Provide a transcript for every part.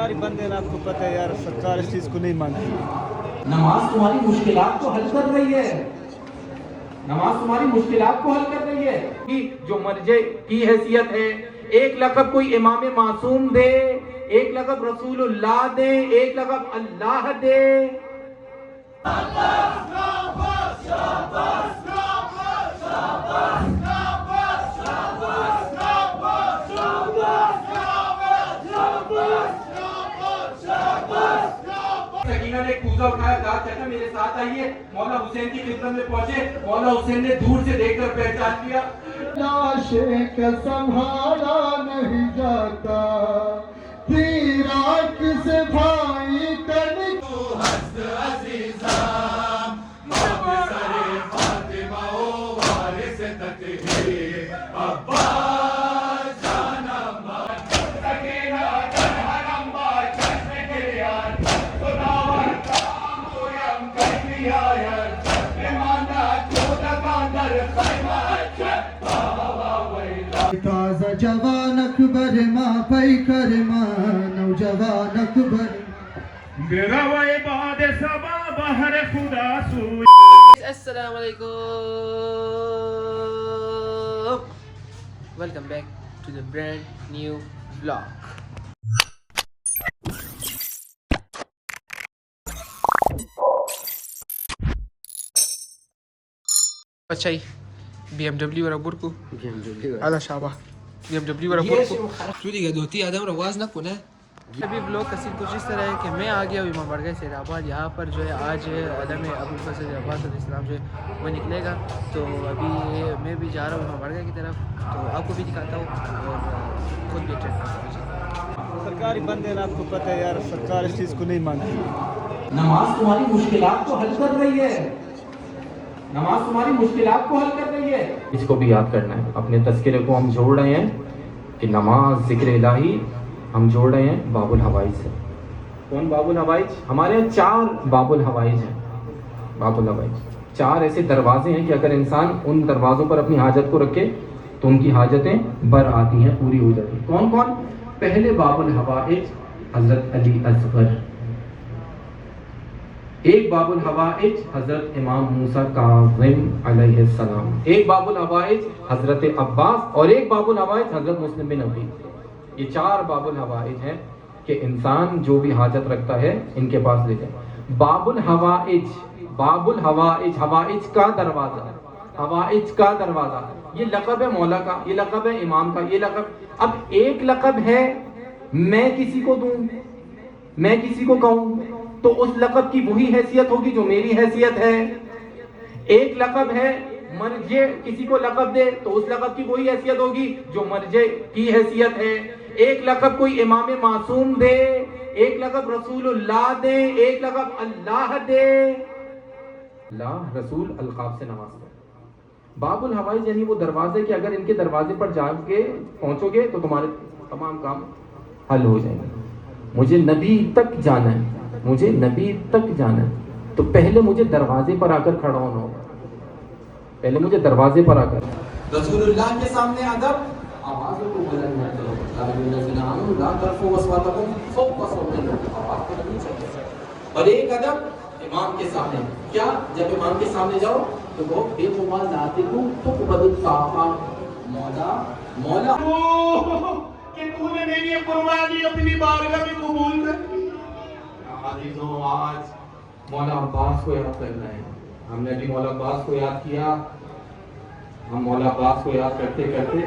सरकारी बंदे ना, आपको पता है यार, सरकार इस चीज को नहीं मानती। नमाज तुम्हारी मुश्किलात को हल कर रही है, नमाज तुम्हारी मुश्किलात को हल कर रही है कि जो मर्जे की हैसियत है, एक लक़ब कोई इमाम मासूम दे, एक लक़ब रसूलुल्लाह दे, एक लक़ब अल्लाह दे। सकीना ने कूजा उठाया, कहा चाचा मेरे साथ आइए। मौला हुसैन की खिदमत में पहुंचे। मौला हुसैन ने दूर से देखकर पहचान लिया। लाशें का संभाला नहीं जाता, तीराक से भाई तन ताज़ा जवान अकबर माँ पैकर माँ नौजवान अकबर मेरा वही बाद सबा बहर खुदा सू। अस्सलाम वालेकुम, welcome back to the brand new vlog. अच्छा ही BMW ورا بركو هذا شابه BMW ورا بركو شو دي دوتی آدم رواز نہ کنا ابھی بلاگ کا سین کچھ اس طرح ہے کہ میں آ گیا امام بارگاہ سید آباد. یہاں پر جو ہے آج علم ابو الفضل سید آباد علیہ السلام جو ہے وہ نکلے گا. تو ابھی میں بھی جا رہا ہوں امام بارگاہ کی طرف, تو آپ کو بھی دکھاتا ہوں اور خود بھی اٹینڈ کرتا ہوں. सरकारी बंदे ना, आपको पता है यार, सरकार इस चीज को नहीं मानती. नमाज तुम्हारी मुश्किलात को हल कर रही है, नमाज तुम्हारी मुश्किलात को हल कर रही है. इसको भी याद करना है. अपने तज़किरे को हम जोड़ रहे हैं कि नमाज ज़िक्र इलाही हम जोड़ रहे हैं बाबुल हवाइज से. कौन बाबुल हवाइज? हमारे यहाँ 4 बाबुल हवाइज हैं. बाबुल हवाइज 4 ऐसे दरवाजे हैं कि अगर इंसान उन दरवाज़ों पर अपनी हाजत को रखे तो उनकी हाजतें बर आती हैं, पूरी हो जाती हैं. कौन कौन? पहले बाबुल हवाइज हज़रत अली असगर, एक बाबुल हवाइज हजरत इमाम मूसा काज़िम अलैहिस्सलाम, एक बाबुल हवाइज हजरत अब्बास और एक बाबुल हवाइज हजरत मुस्लिम बिन अबी. ये 4 बाबुल हवाइज हैं कि इंसान जो भी हाजत रखता है इनके पास ले जाए. बाबुल हवाइज, बाबुल हवाइज, हवाइज का दरवाजा, हवाइज का दरवाजा, ये लक़ब है मौला का, ये लक़ब है इमाम का, ये लक़ब. अब एक लक़ब है मैं किसी को दूं, मैं किसी को कहूं तो उस लक़ब की वही हैसियत होगी जो मेरी हैसियत है. एक लक़ब है मर्जे किसी को लक़ब दे तो उस लक़ब की वही हैसियत होगी जो मर्जे की हैसियत है. एक लक़ब कोई इमाम मासूम दे, एक लक़ब रसूलुल्लाह दे, एक लक़ब अल्लाह दे. अल्लाह रसूल अलक़ाब से नवाज़ कर. बाबुल हवाइज यानी वो दरवाजे कि अगर इनके दरवाजे पर जाके पहुंचोगे तो तुम्हारे तमाम काम हल हो जाएंगे. मुझे नबी तक जाना है, मुझे नबी तक जाना है, तो पहले मुझे दरवाजे पर आकर खड़ा होना होगा. पहले मुझे दरवाजे पर आकर रसूलुल्लाह के सामने अदब, आवाज़ों को बुलंद मत करो. और एक अदब इमाम के सामने. क्या? जब इमाम के सामने जाओ तो वो बेखुमाल नातिकू तो बदल साफा मौला मौला कि तूने मेरी ये कुर्बानी अपनी बारगाह में कबूल कर ली. अजीजों, आज मौला अब्बास को याद करना है. हमने अभी मौला अब्बास को याद किया. हम मौला अब्बास को याद करते करते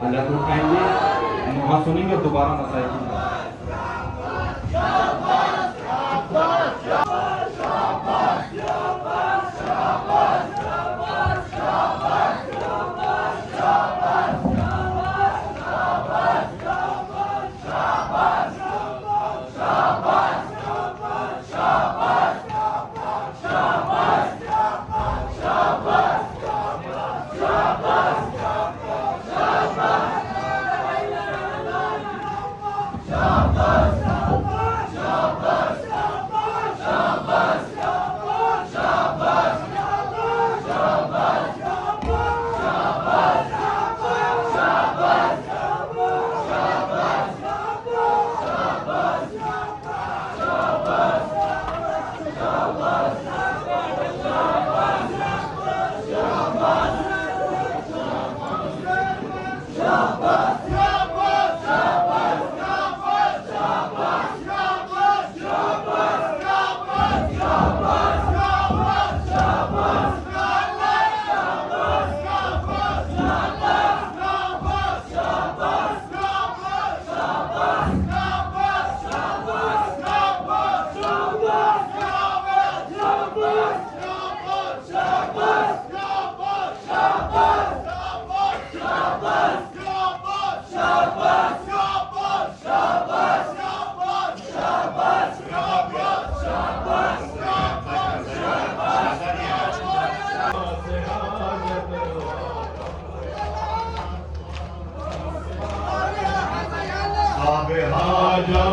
अल्लाह को खाएंगे, वहाँ सुनेंगे दोबारा मसाइल.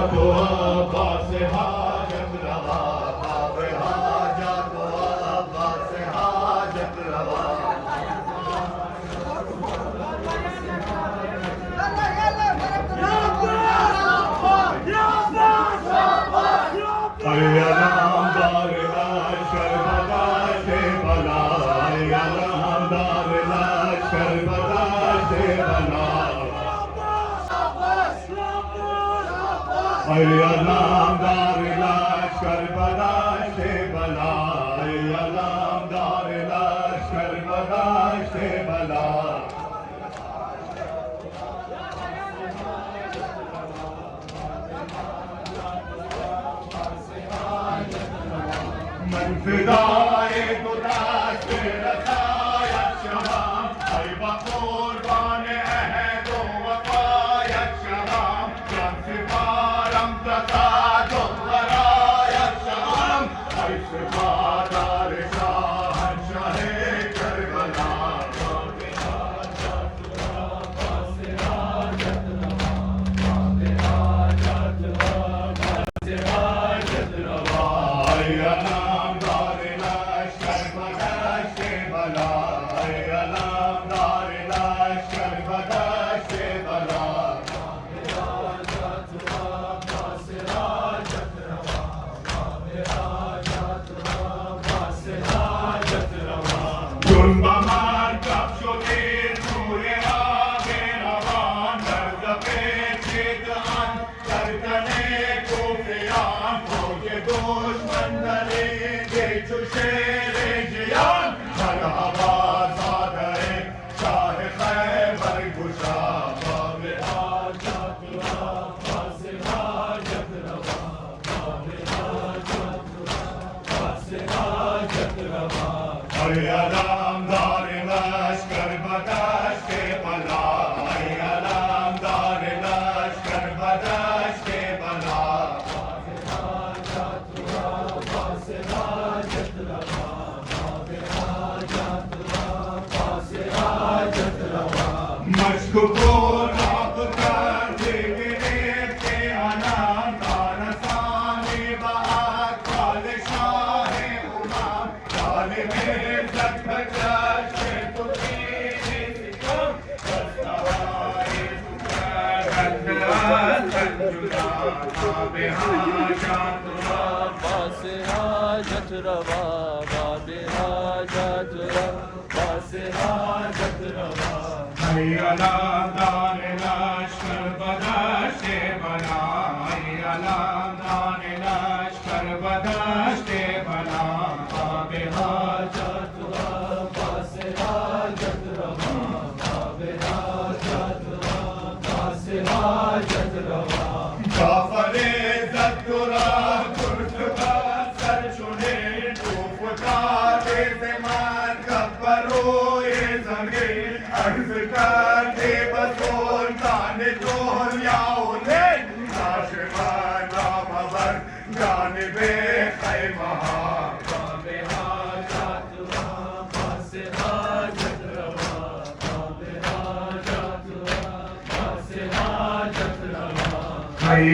तो अब्बास हाजत रवा, बाब हाजा तो अब्बास हाजत रवा। अरे अलामदार लश्कर बदाशे बला, अरे अलामदार लश्कर बदाशे बला, अरे अलामदार लश्कर बदाशे बला, अरे अलामदार लश्कर बदाशे बला। من فدای تو دست رسایت شوم، ای با قربان عهد و وفایت شوم، جان سپارم فساد و برایت شوم، ای سپادار شاهنشاه کربلا.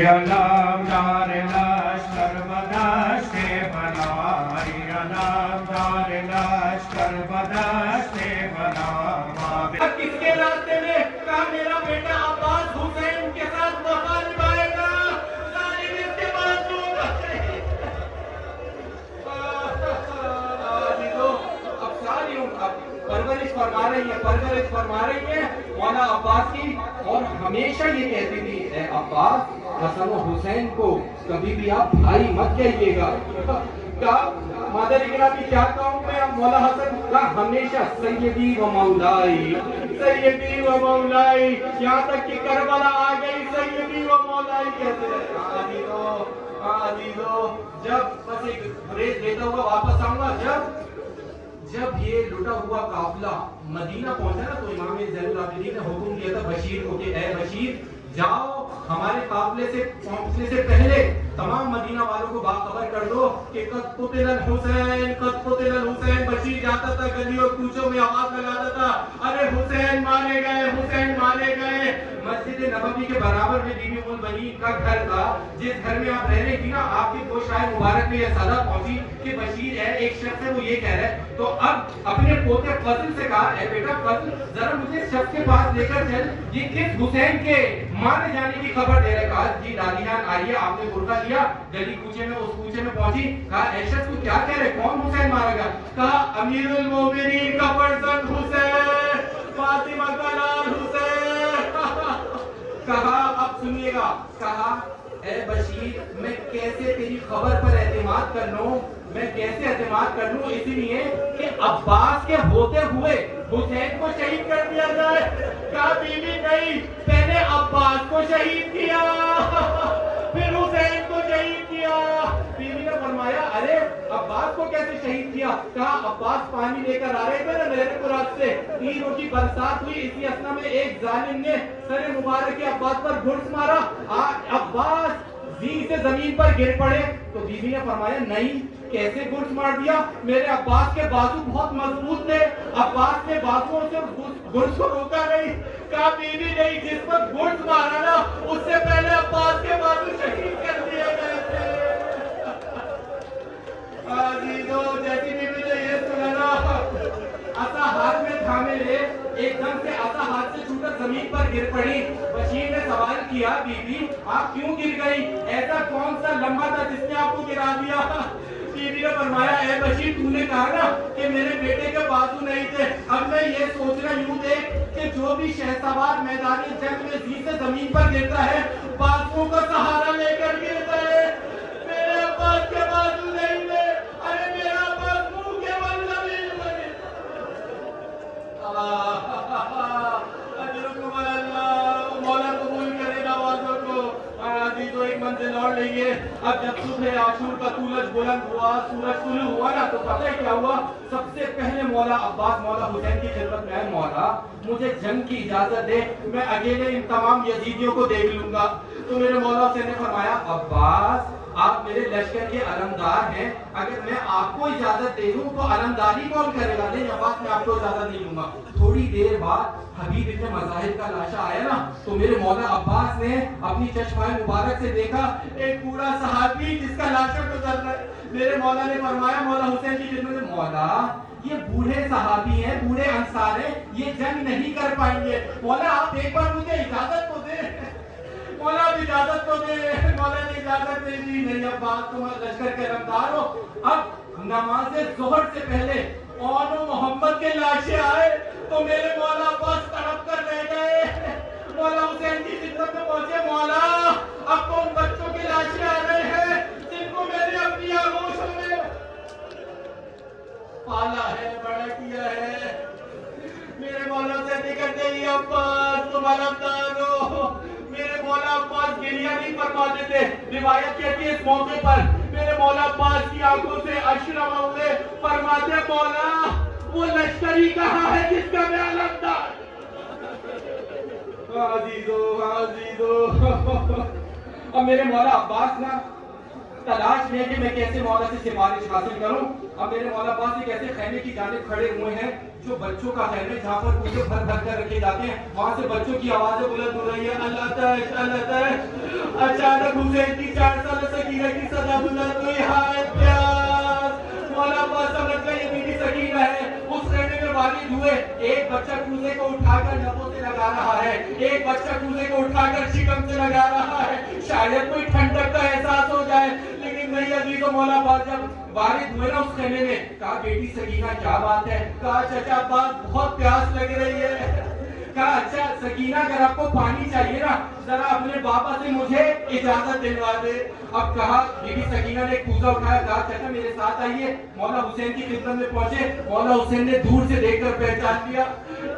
अलामदार लश्कर बदाशे बला, अलामदार लश्कर बदाशे बला। किसके रास्ते में कहा मेरा बेटा अब्बास हुसैन के साथ वफा निभाएगा, जालिम इसके पास होगा। अब सारी परवरिश फरमा रही है मौला अब्बास की, और हमेशा ये कहती थी ए अब्बास, हसन और हुसैन को कभी भी आप भाई मत कहिएगा। क्या मदर इकरामी क्या कहूँ मैं मौला हसन का, हमेशा सैयदी व मौलाई, सैयदी व मौलाई, यहाँ तक कि करबला आ गई सैयदी व मौलाई कहते हैं। जब बस एक ब्रेक लेता हुआ वापस आऊंगा, जब ये लुटा हुआ काफिला मदीना पहुंचा ना, तो इमाम ज़ैनुल आबिदीन ने हुक्म दिया था बशीर को कि ए बशीर, जाओ हमारे काफिले से पहुंचने से पहले तमाम मदीना वालों को बाखबर कर दो कि कद कुतिल हुसैन। बशीर जाता था गली और कूचों में आवाज लगाता था, अरे हुसैन मारे गए, हुसैन मारे गए। मस्जिद नबवी के बराबर में बीबी उम्मुल बनीन का घर था, जिस घर में आप रह रही थी ना, आपके गोशाए मुबारक में यह सदा पहुंची कि बशीर है, एक शख्स है, वो ये कह रहा है। तो अब अपने पोते फजल से कहा, ए बेटा फजल, जरा मुझे शख्स के पास लेकर चल, ये किस हुसैन के मारे जाने की खबर दे रहा है। कहा जी दादी जान आइए, आपने बुर्का लिया, गली कूचे में उस कूचे में पहुंची। कहा ए शख्स तू क्या कह रहे, कौन हुसैन मारा गया। कहा अमीरुल मोमिनीन का फर्जंद हुसैन, फातिमा का लाल हुसैन। कहा अब सुनिएगा, कहा ए बशीर मैं कैसे तेरी खबर पर एतमाद कर लूं, मैं कैसे एतमाद कर लूं, इसलिए कि अब्बास के होते हुए हुसैन को शहीद कर दिया जाए। कहा बीवी नहीं, पहले अब्बास को शहीद किया, फिर हुसैन को शहीद किया। बीवी ने फरमाया अरे अब्बास को कैसे शहीद किया। कहा अब्बास पानी लेकर आ रहे थे ना नहर फुरात से, तीनों की बरसात हुई, इसी असना में एक जालिम ने सर मुबारक के अब्बास पर घुस मारा, अब्बास जी से जमीन पर गिर पड़े। तो बीवी ने फरमाया नहीं, कैसे गुर्स मार दिया, मेरे अब्बास के बाजू बहुत मजबूत थे, अब्बास ने बाजुओं से गुर्स को रोका नहीं। कहा बीवी नहीं, जिस पर गुर्स मारा ना उससे पहले अब्बास के बाजू शहीद कर दिए गए थे। जैसी बीवी ने ये सुना ना, आसा हाथ में थामे ले, एकदम से आसा हाथ से छूटा जमीन पर गिर पड़ी। बशीर ने सवाल किया बीबी आप क्यों गिर गई, ऐसा कौन सा लम्हा था जिसने आपको गिरा दिया। बीबी ने फरमाया ए बशीर तूने कहा ना कि मेरे बेटे के बाजू नहीं थे, अब मैं ये सोच रहा यूं देख कि जो भी शहसवार मैदान जंग में जी से जमीन पर गिरता है बाजुओं का सहारा लेकर गिरता है, मेरे अब्बास के बाजू नहीं थे, अरे मेरा अब्बास मुंह के बल जमीन पर मौला कबूल करे नवाजों को। तो एक मंजिल और लेंगे। अब जब सुबह आशूर का सूरज बुलंद हुआ, सूरज तुलू हुआ ना, तो पता है क्या हुआ, सबसे पहले मौला अब्बास मौला हुसैन की खिदमत में आए, मौला मुझे जंग की इजाजत दे, मैं अकेले इन तमाम यजीदियों को देख लूंगा। तो मेरे मौला हुसैन ने फरमाया अब्बास आप मेरे लश्कर के अलमदार हैं, अगर मैं आपको इजाजत दे दूं तो अलमदारी कौन करेगा, नहीं अब्बास मैं आपको इजाजत नहीं दूंगा। थोड़ी देर बाद हबीब इब्न मज़ाहिर का लाशा आया ना, तो मेरे मौला अब्बास ने अपनी चश्माए मुबारक से देखा एक बूढ़ा सहाबी जिसका लाशा गुजर रहा है। मेरे मौला ने फरमाया मौला हुसैन की खिदमत में, मौला ये बूढ़े सहाबी हैं, बूढ़े अंसार हैं, ये जंग नहीं कर पाएंगे, मौला आप एक बार मुझे इजाजत तो दे, मौला आप इजाजत तो दे। मौला ने इजाजत दे दी, नहीं अब्बास तुम लश्कर के अलमदार हो। अब नमाज ज़ोहर से पहले और मोहम्मद के लाशे आए तो मेरे मौला अब्बास तड़प कर रह गए। मौला हुसैन की खिदमत में पहुंचे, मौला अब तो उन बच्चों के लाशे आ रहे हैं जिनको मैंने अपनी आगोशों में पाला है, बड़ा किया है। मेरे मौला से निकलते ही अब्बास तुम अलमदार हो। मेरे मौला अब्बास गिरिया नहीं फरमाते थे, रिवायत कहती है इस मौके पर मेरे मौला अब्बास की आंखों से अश्रम हुए, फरमाते मौला वो लश्करी कहाँ है जिसका मैं अलमदार। अब मेरे मौला अब्बास ना तलाश में कि मैं कैसे मौला से सिफारिश हासिल करूं। अब मेरे मौला अब्बास एक ऐसे खैमे की जानिब खड़े हुए हैं जो बच्चों का खैमे, जहाँ पर पूरे भर भर कर रखे जाते हैं, वहां से बच्चों की आवाजें बुलंद हो रही है, अल्लाह तक अल्लाह तक। अचानक हुसैन की 4 साल सकीना की सदा बुलंद हुई, हाय प्यास। मौला अब्बास समझ गए ये बीवी सकीना है। उस खैमे में वालिद हुए, एक बच्चा कूजे को उठाकर लबों से लगा रहा है, एक बच्चा कूजे को उठाकर शिकम से लगा रहा है, शायद कोई ठंडक का एहसास हो जाए, लेकिन नहीं अजीज तो मौला अब्बास जब वारिद हुए ना उस खेमे में, कहा बेटी सकीना क्या बात है, कहा चाचा अब्बास बहुत प्यास लग रही है। कहा अच्छा सकीना अगर आपको पानी चाहिए ना जरा अपने बाबा से मुझे इजाजत दिलवा दे। अब कहा बीबी सकीना ने कूजा उठाया, कहा चाचा मेरे साथ आइए। मौला हुसैन की खिदमत में पहुंचे, मौला हुसैन ने दूर से देखकर पहचान लिया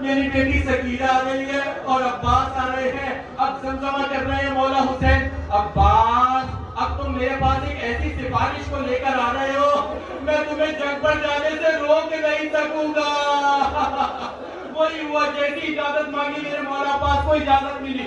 मेरी बेटी सकीना आ रही है और अब्बास आ रहे हैं। अब जमजमा कर रहे हैं मौला हुसैन, अब्बास अब तुम मेरे पास एक ऐसी सिफारिश को लेकर आ रहे हो, मैं तुम्हें जंग पर जाने से रोक नहीं सकूंगा। वही हुआ, जैसी इजाजत मांगी मेरे मौला अब्बास को इजाजत मिली।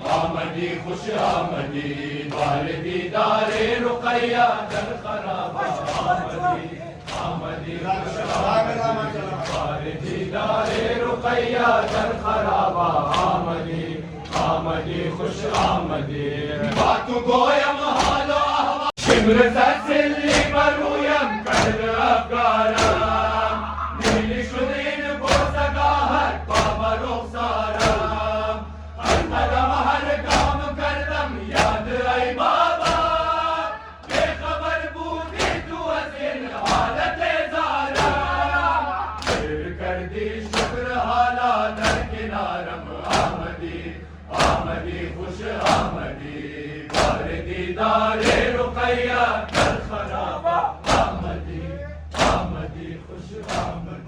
آمدی خوش آمدی بار دیدار رقیہ در خرابہ آمدی خوش آمدی بار دیدار رقیہ در خرابہ آمدی خوش آمدی باتو گویم حال و احوال شمر زلزلی برویم کرد افکارم نیلی شد این بزرگاهت بابا رخسارم هر قدم هر گام کردم یاد ای بابا بے خبر بودی تو از این حالت زارم پھر کردی شکر حالا در کنارم آمدی خوش آمدی بار دیدار رقیہ در خرابہ آمدی خوش آمدی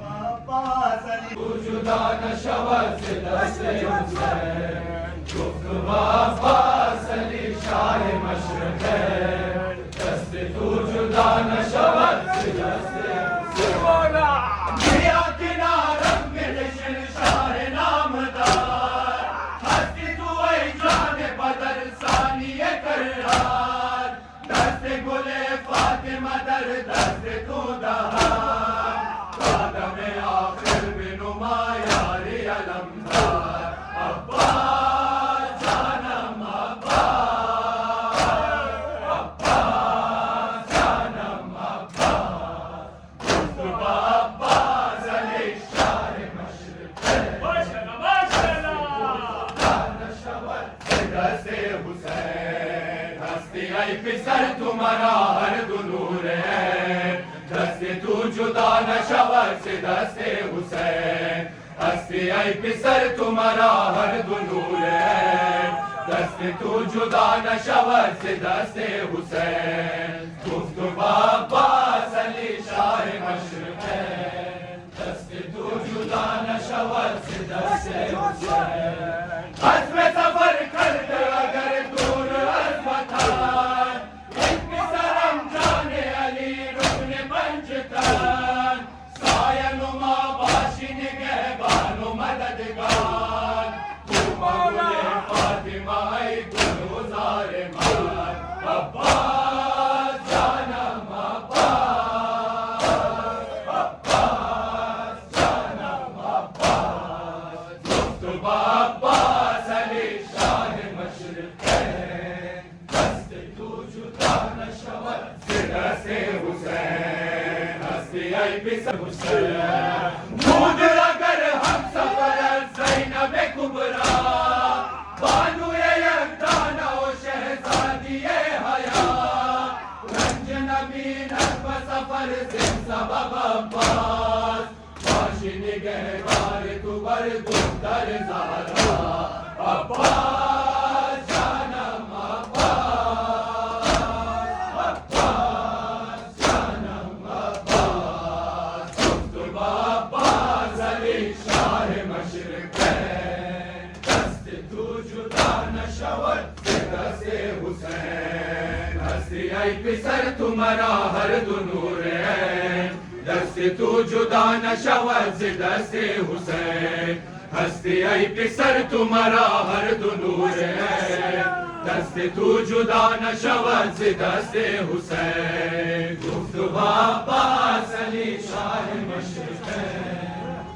تو جدا نشود ز دست حسین گفت و عباس علی شاہ مشرق ہے دست تو جدا نشود ز دست حسین بیا کنارم بنشین شاہ نامدار ہستی تو ای جان بدر ثانی کرار دست گل فاطمہ در دست تو دہار قدم آخر بنما یاری علمدار عباس جانم عباس جانم عباس مصطفیٰ عباس علی شاہ مشرق دست حسین ہستی ای پسر تمہارا ہر دو نور ہے دست تو جدا نشود سے دست حسین ہستی ای پسر تمہارا ہر دو نور ہے دست تو جدا نشود سے دست حسین گفت و عباس علی شاہ مشرق ہے دست تو جدا نشود سے دست حسین عزم سفر کرد اگر دور از وطن این پسرم جان علی رکن پنجتن سایه نما باشی نگهبان و مددگار تو مغول فاطمه ای گلزار من عباس جانم عباس جانم عباس گفت و عباس علی شاہ مشرق ہے دست تو جدا نشود ز دست حسین ہستی ای پسر حسین بود اگر ہم سفر از زینب کبری بانوی یکدانہ و شہزادی حیات رنج نبیند و سفر زن سبب عباس باشی نگہدار تو بر دختر زہرا عباس جانم عباس جانم عباس گفت و عباس علی شاہ مشرق ہے دست تو جدا نشود ز دست حسین ہستی ای پسر تمہارا ہر دو نور ہے دست تو جدا نشود ز دست حسین ہستی ای پسر تمہارا ہر دو نور ہے دست تو جدا نشود ز دست حسین گفت و عباس علی شاہ مشرق ہے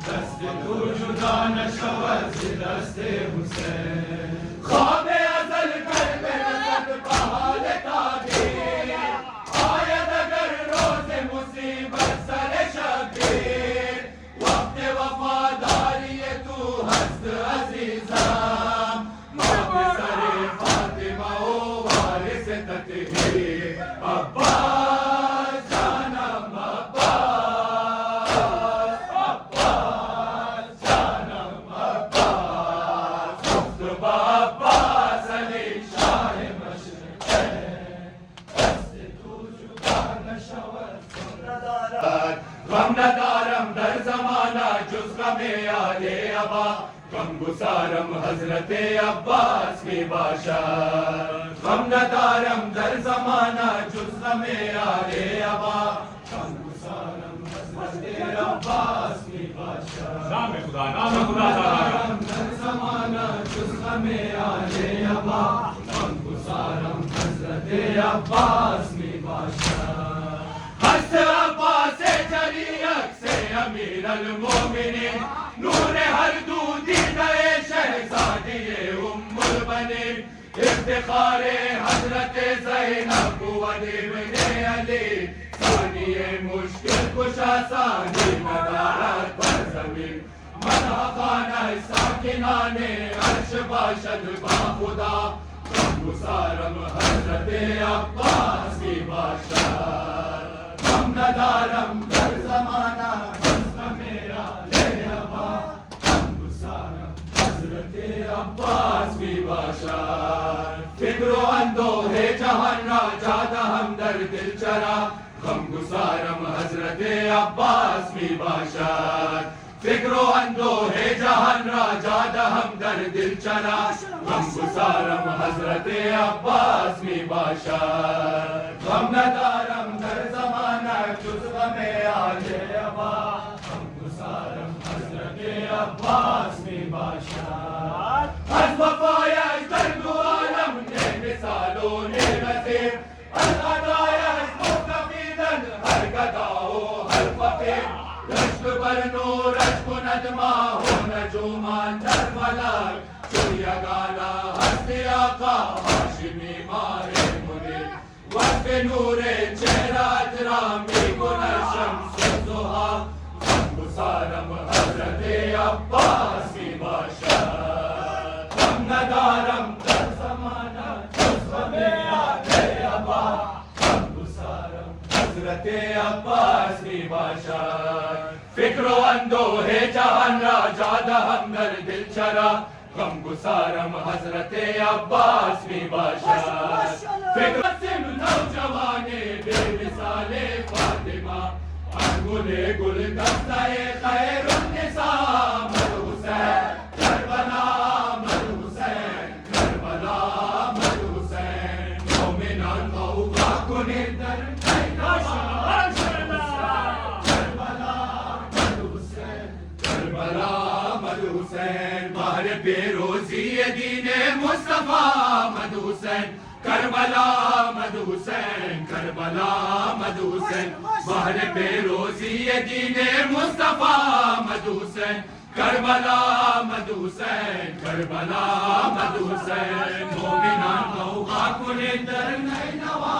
دست تو جدا نشود ز دست حسین خواب ازل کر برسد بحال تعبیر آید اگر روز مصیبت سر شبیر وقت وفاداری تو هست عزیزم ما پسر فاطمه و وارث تطهیر عباس جانم عباس عباس جانم عباس گفت و عباس علی شاہ مشرق ہے دست تو جدا نشود غم ندارم در زمانہ جز غم آل ابا غم گسارم حضرت عباس کی باشد غم ندارم در زمانہ جز غم آل ابا غم گسارم حضرت عباس کی باشد نام خدا در زمانہ جز में आले अबा गुसारम हजरत अब्बास में बादशाह हस्त अब्बास जरीयत से अमीर अल-मोमिनीन नूर हर दूधी नए शहजादिए उम्मुल बनीन इफ्तिखारे हजरत ज़ैनब इब्ने अली सानिए मुश्किल कुशा सानी नदारत पर ज़मीन मदह खाना साकिनाने अर्श बाशद बाखुदा गुसारम हजरत अब्बास की बादशाह हम नदारम कर ज़माना मेरा ले अबा गुसारम हजरत अब्बास की बादशाह फिक्रो अंदोहे जहान राजा दहम दर दिल चरा हम गुसारम हजरत अब्बास की बादशाह फिक्रो अंदोहे जहान राजा दहम दर दिल चरा हम गुसारम हजरत अब्बास की बादशाह हम नदारम दर ज़माना जुज़्व में आले अबा हम गुसारम हजरत अब्बास की बादशाह हज वफाया दर्द आलम ने मिसालों ने नज़ीर अल-अदाया मुस्तफीदन हर गदाओ हर फकीर रश्क पर नूर रश्क नजमा हो नजूमान दरबला चुरिया गाना हस्ती आका हाशिमी मारे मुने वक्त नूरे चेहरा जरामी गुना शम्स ज़ुहा गुसारम हजरत अब्बास की बादशाह हम नदारम कर ज़माना जुज़्व में आले अबा हम गुसारम हजरत अब्बास की बादशाह फिक्रो अंदोहे जहान राजा दहम दर दिल चरा गम गुसारम हजरत अब्बास की बादशाह फिक्र सिम नौजवाने बेमिसाले फातिमा अनगुले गुल दस्ताए खैरुन्निसा मद हुसैन करबला मद हुसैन करबला मद हुसैन मोमिनान तौबा कुने दर बेरोजी दीने मुस्तफा मद हुसैन करबला मद हुसैन करबला मद हुसैन बाहर बेरोजी दीने मुस्तफा मद हुसैन करबला मद हुसैन करबला मद हुसैन मोमिनान तौबा कुने दर नैनवा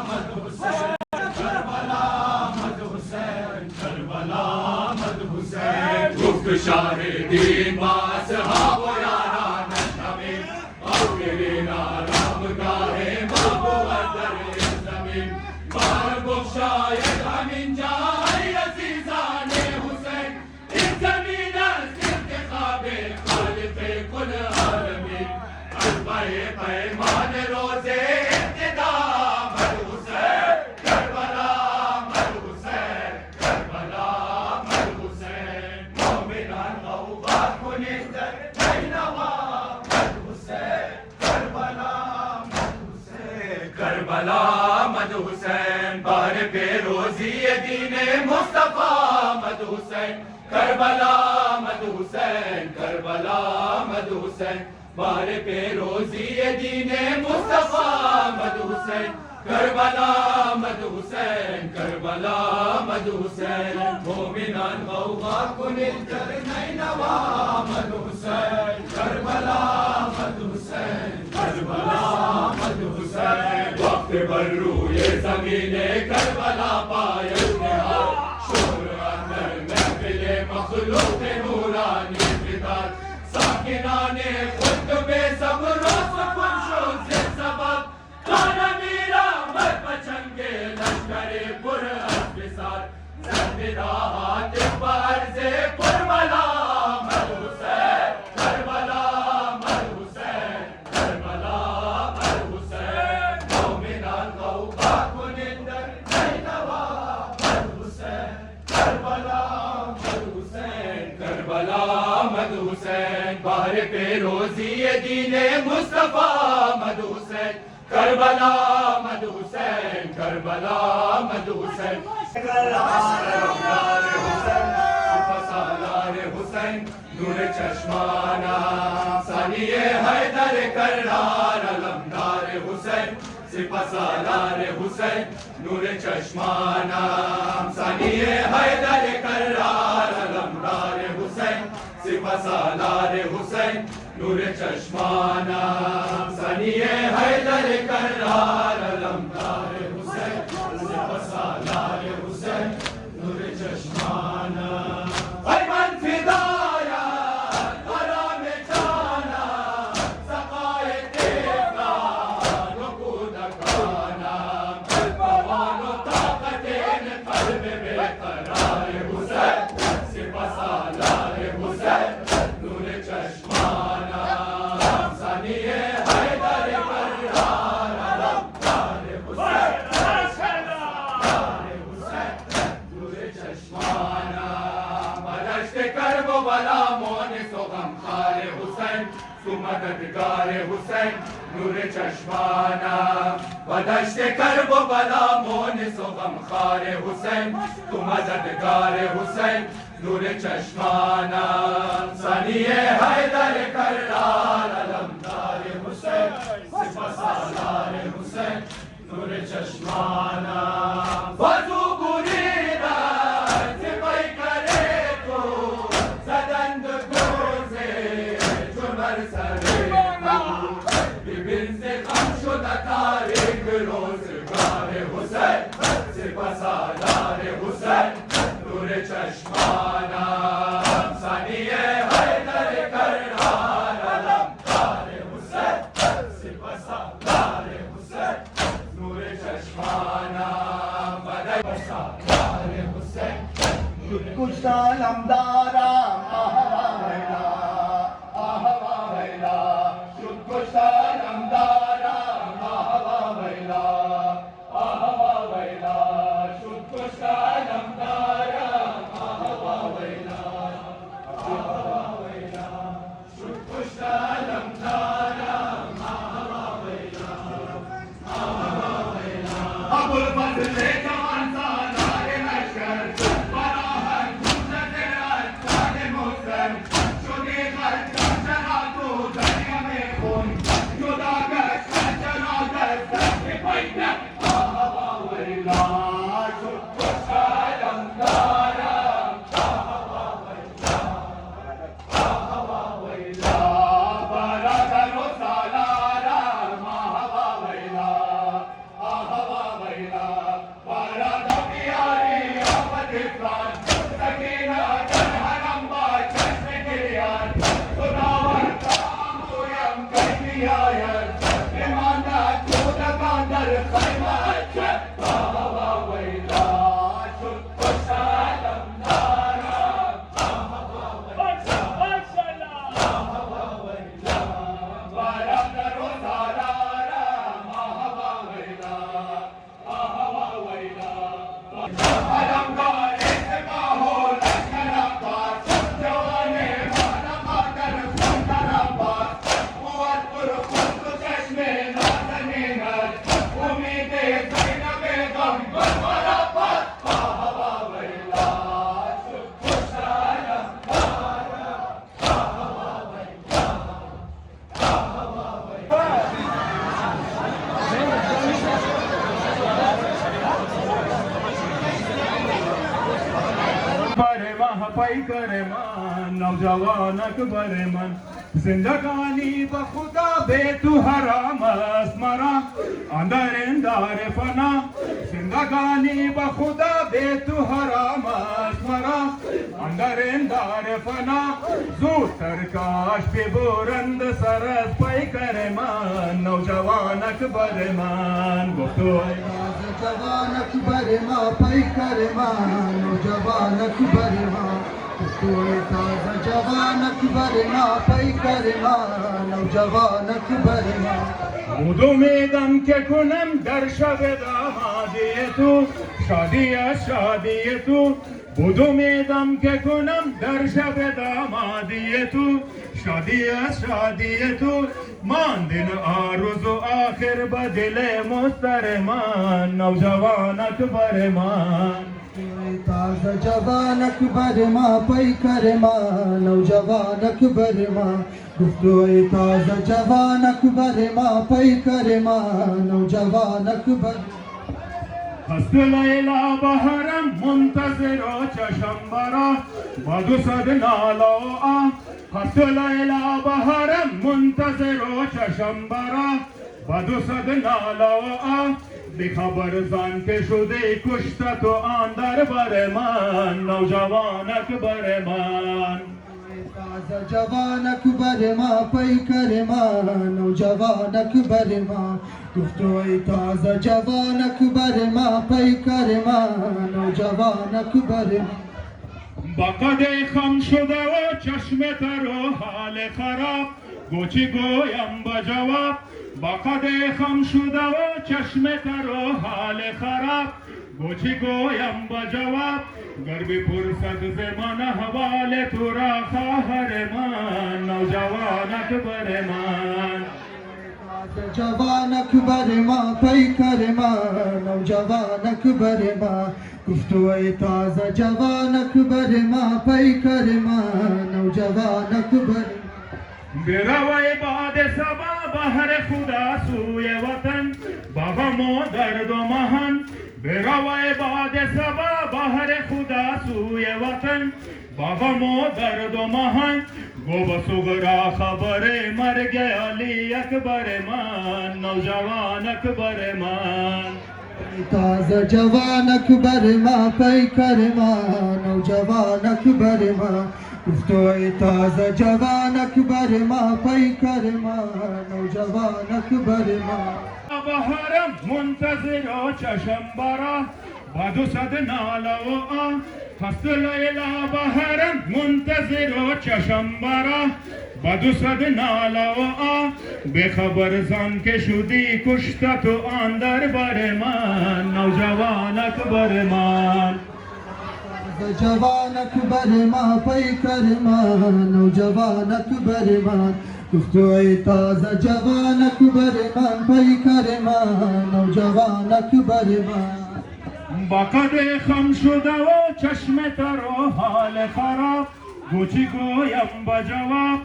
मद हुसैन करबला मद हुसैन करबला मद हुसैन गुफ्त शाहिदीन बास हावो यारा नशमीन आखिरी नाराम गाहे बाबू दर ज़मीन बार गुफ्शायद अमीन जाए अज़ीज़ाने हुसैन इस ज़मीन इस्तिखाबे खालिक़े कुल आलमीन अज़बाए पैमान रोज़े इब्तिदा मद हुसैन करबला मद हुसैन करबला मद हुसैन मोमिनान तौबा कुने दर नैनवा मद हुसैन करबला मद हुसैन करबला मद हुसैन बार बेरोजी दीने मुस्तफा मद हुसैन करबला मद हुसैन करबला मद हुसैन बार बेरोजी दीने मुस्तफा मद हुसैन करबला मद हुसैन करबला मद हुसैन मोमिनान गौगा कुने दर नैनवा मद हुसैन करबला मद हुसैन करबला मद हुसैन वक्त बर्रू ये ज़मीने करबला पायस निहार शोर अंदर महफिले मखलूक नूरानी फिदार साकिनाने खुद बेसब्र सुकून शोज़ सबब खाना मीरा मत पचंगे लश्करे पुर अस्बिसार ज़मीरात पर से करबला मद हुसैन करबला मद हुसैन करबला मद हुसैन मोमिनान तौबा कुने दर नैनवा मद हुसैन करबला मद हुसैन करबला मद हुसैन बाहर बेरोजी दीने मुस्तफा मद हुसैन करबला मद हुसैन करबला मद हुसैन सालार हुसैन नूर चश्माना सानिए है سپاسالار حسین نور چشمانم ثانی حیدر کرار علمدار حسین سپاسالار حسین نور چشمانم ثانی حیدر کرار علمدار حسین سپاسالار حسین نور چشمانم ای من فدایت حرام جانم سقای طفلان و کودکانم توان و طاقت این قلب بیقرار حسین سپاسالار حسین نور چشمانم ثانی حیدر کرار علمدار حسین نور چشمانم بدشت کرب و بلا مونس و غمخوار حسین تو مددگار حسین نور چشمانم بدشت کرب و بلا مونس و غمخوار حسین تو مددگار حسین نور چشمانم ثانی حیدر کرار علمدار حسین سپاسالار حسین نور چشمانم وضو بریدن سپای کرے تو زدند گرزه جمر سر ببین سے غم شده تاریک روزگار حسین سپاسالار حسین نور چشمانم ثانی حیدر کرار علمدار حسین سپاسالار حسین نور چشمانم سپاسالار حسین کشت علمدارم آهوا ویلا آهوا ویلا شد کشت علمدارم آهوا ویلا آهوا ویلا شد کشت علمدارم آهوا ویلا آهوا ویلا شد کشت علمدارم آهوا ویلا آهوا ویلا ابوالفضل جوان سالار لشکر براهن کوزد اتباع مسلم شدی خطر چرا تو دریا میں خون جدا گشت چرا دست پیکر آهوا ویلا شد کشت علمدارم آهوا ویلا آهوا ویلا برادر و سالارم آهوا ویلا آهوا ویلا برادر بیاری آمد افران سکینه در حرم با چشم گریان خداوند تعمویم کشمی آید بماند کودکان در خیمه چه آهوا ویلا شد کشت علمدارم آهوا ویلا آهوا ویلا برادر و سالارم آهوا ویلا آهوا ویلا علمدار اتباع و لشکر عباس جوان مانما در خون عباس قوت پر خود و چشم نازنینت امید زینب غمبر عباس آهوا ویلا شد کشت علمدارم آهوا ویلا آهوا ویلا برمان پیکر من نوجوان اکبر من زندگانی به خدا به تو حرام است مرا اندر اندار فنا زندگانی به خدا به تو حرام است مرا اندر اندار فنا زودتر کاش ببرند سر از پیکر من نوجوان اکبر من گفتو جوان اکبر ما پیکر ما نوجوان اکبر ما توی تازه جوان اکبر ما پیکر ما نوجوان اکبر ما بود امیدم که کنم در شب دامادی تو شادی از شادی تو بود امیدم که کنم در شب دامادی تو شادی از شادی تو ماندن آرزو آخر به دل مستر من نوجوان اکبر من تازہ جوان اکبر ماں پیکر ماں نوجوان اکبر ماں گفتگوئے تازہ جوان اکبر ماں پیکر ماں نوجوان اکبر هست لیلا بهرم منتظر و چشم برا بدو صد نالا هست لیلا بهرم منتظر و چشم برا بدو صد نالا بخبر زن که شده کشته تو آن در بر من نوجوان اکبر من تازہ جوان اکبر ماں پیکر ماں نوجوان اکبر ماں گفتگوئے تازہ جوان اکبر ماں پیکر ماں نوجوان اکبر ماں بقد خم شده و چشم تر و حال خراب گوچی گویم بجواب بقد خم شده و چشم تر و حال خراب گوچی گویم بجواب گر بپرسد ز من احوال تو را خواهر من نوجوان اکبر من جوان اکبر ماں پیکر ماں نوجوان اکبر ماں گفتگوئے تازہ جوان اکبر ماں پیکر ماں نوجوان اکبر بروی باد سبا بہر خدا سوی وطن بغم و درد و مہن بروی باد سبا بہر خدا سوی وطن بغم و درد و مہن گو بسغرا خبر مرگ علی اکبر من نوجوان اکبر من تازہ جوان اکبر ماں پیکر ماں نوجوان اکبر ماں گفتگوئے تازہ جوان اکبر ماں پیکر ماں نوجوان اکبر ماں بہرم منتظر و چشم برا بدو صد نالا و هست لیلا بهرم منتظر و چشم برا بدو صد نالا و بخبر زن که شدی کشته تو آن در بر من نوجوان اکبر من جوان اکبر ماں پیکر ماں نوجوان اکبر ماں گفتگوئے تازہ جوان اکبر ماں پیکر ماں نوجوان اکبر ماں بقد خم شده و چشم تر و حال خراب گوچی گویم بجواب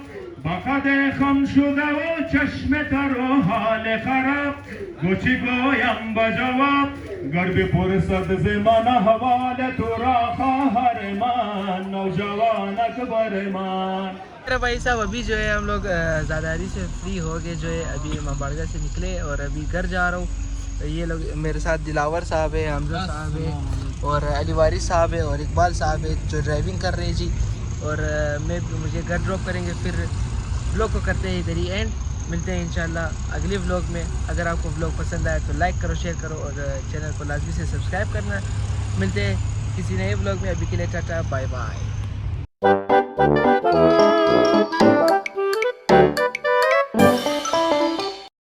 بقد خم شده و چشم تر و حال خراب گوچی گویم بجواب گر بپرسد ز من احوال تو را خواهر من نوجوان اکبر من میرے بھائی صاحب ابھی جو ہے ہم لوگ زاداری سے فری ہو گئے جو ہے ابھی امام بارگاہ سے نکلے اور ابھی گھر جا رہا ہوں یہ لوگ میرے ساتھ دلاور صاحب ہے حمزہ صاحب ہے اور علی وارث صاحب ہے اور اقبال صاحب ہے جو ڈرائیونگ کر رہے ہیں جی اور مجھے گھر ڈراپ کریں گے پھر ولاگ کو کرتے ہیں ادھر ہی اینڈ ملتے ہیں انشاءاللہ اگلے ولاگ میں اگر آپ کو ولاگ پسند آئے تو لائک کرو شیئر کرو اور چینل کو لازمی سے سبسکرائب کرنا ملتے ہیں کسی نئے ولاگ میں ابھی کے لیے ٹاٹا بائے بائے